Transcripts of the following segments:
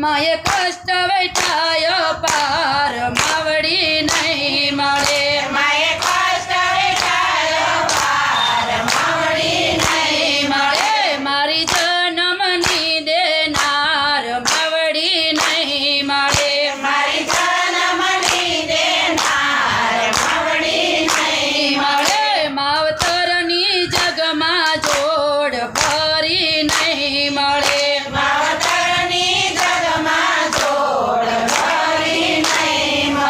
માએ કષ્ટ વેઠાય પાર માવડી નહીં મળે માએ કષ્ટ વેઠાય પાર માવડી નહીં મળે મારી જન્મની દેનાર માવડી નહીં મળે મારી જન્મની દેનાર માવડી નહીં મળે માવતરની જગમાં જોડ ફરી નહીં મળે માવતરની જગમાં જોડ ફરી નહીં મળે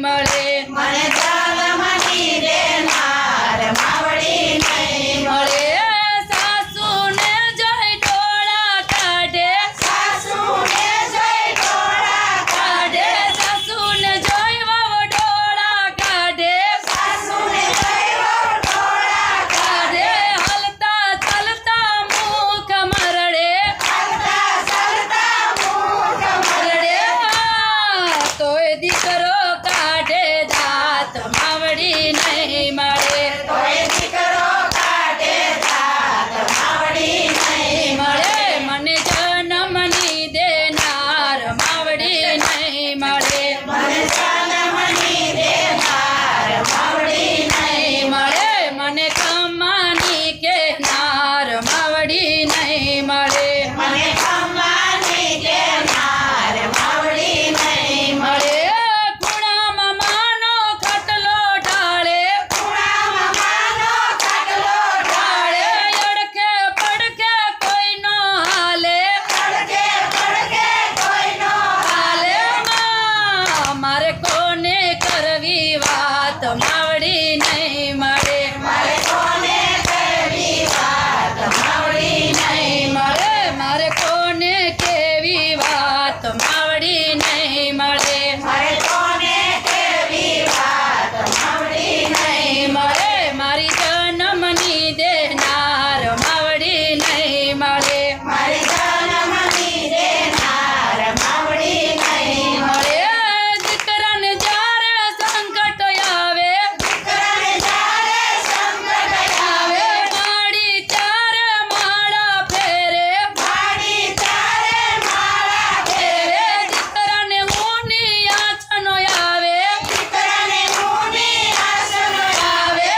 મળે મને જન્મની દેનાર માવડી નહીં મળે. મળે સાસુને જઈ ડોળા કાઢે સાસુને જઈ ડોળા કાઢે, સાસુને જઈ વહુ ડોળા કાઢે સાસુને જઈ વહુ ડોળા કાઢે, હલતા ચાલતા મુખ મરડે ચાલતા ચાલતા મુખ મરડે, તોય દીકરો કાઢે દાંત માવડી નહીં મળે તોય દીકરો કાઢે દાંત માવડી નહીં મળે. મને જન્મની દેનાર માવડી નહીં મળે મને જન્મની દેનાર માવડી નહીં મળે. મને કમાની કેનાર માવડી નહીં મળે મને ખમ્માની દેનાર માવડી નહીં મળે. ખૂણામાં માનો ખટલો ઢાળે ખૂણામાં માનો ખાટલો ઢાળે, અડકે પડકે કોઈનો હાલે પડકે પડકે કોઈનો હાલે. મારે કોને કરવી વાત માવડી નહીં મળે મારે કોને કરવી વાત માવડી નહીં મળે. મારે કોને કેવી વાત માવડી નહીં મળે મારે કોને કેવી વાત માવડી નહીં મળે. મારી જન્મની દેનાર માવડી નહીં મળે મારી જન્મની દેનાર માવડી નહીં મળે. દીકરાને જ્યારે સંકટ આવે દીકરાને જ્યારે સંકટ આવે, માડી ત્યારે માળા ફેરે માડી ત્યારે માળા ફેરે, દીકરાને ઊની આંચનો આવે દીકરાને ઊની આસનો આવે.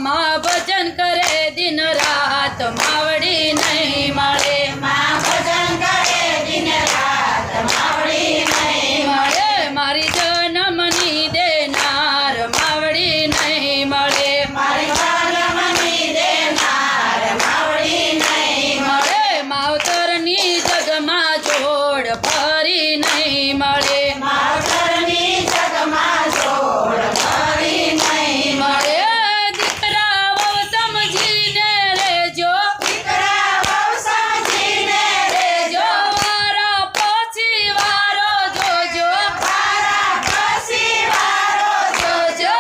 માં ભજન કરે દિન રાત માવડી નહીં મળે માં ભજન કરે દિન રાત માવડી નહીં મળે. મારી જન્મની દેનાર માવડી નહીં મળે મારી જન્મની દેનાર માવડી નહીં મળે. માવતરની જગમાં જોડ ફરી નહીં મળે માવતરની જગમાં જોડ ફરી નહીં મળે. દીકરા વહુ સમજીને રેજો દીકરા વહુ સમજીને રેજો, વારા પછી વારો જોજો વારા પછી વારો જોજો.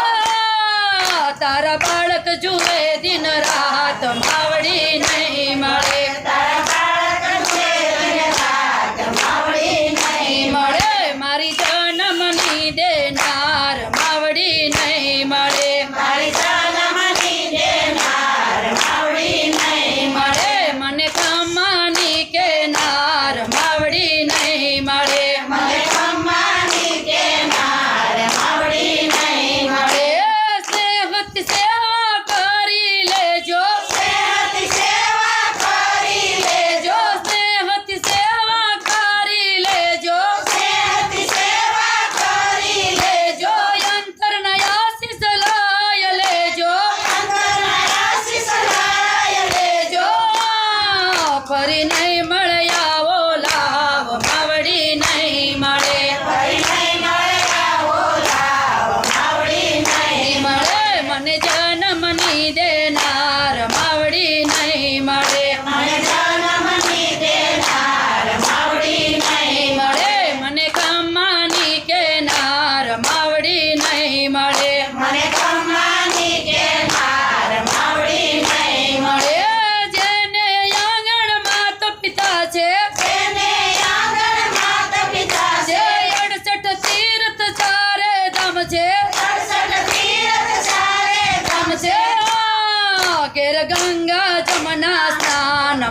તારા બાળક જુએ દિન રાત માવડી નહીં મળે તારા બાળક જુએ દિન રાત માવડી નહીં મળે. મારી જન્મની દેનાર માવડી નહીં મળે મારી જન્મની દેનાર માવડી નહીં મળે. મને કમાની કેનાર માવડી નહીં મળે મને ખમ્માની દેનાર માવડી નહીં મળે. સ્નેહથી સેવા કરી લેજો સેહતી સેવા કરી લેજો, સ્નેહથી સેવા કરી લેજો સેહતી સેવા કરી લેજો. અંતરના આશીષ લાય લેજો અંતરના આશીષ લાય લેજો. ફરી નહીં મળે આવો લાવ માવડી નહીં મળે ફરી નહીં મળે આવો લાવ માવડી નહીં મળે. મને જન્મની દેનાર માવડી નહીં મળે મને જન્મની દેનાર માવડી નહીં મળે. મને કમાની કેનાર માવડી નહીં મળે મને ખમ્માની દેનાર માવડી નહીં મળે. જેને આંગણમાં તો પિતા છે તેને આંગણ માત પિતા જે છે, 68 તીર્થ ચારે ધામ છે 68 તીર્થ ચારે ધામ છે. ઘેર ગંગા જમના સ્નાન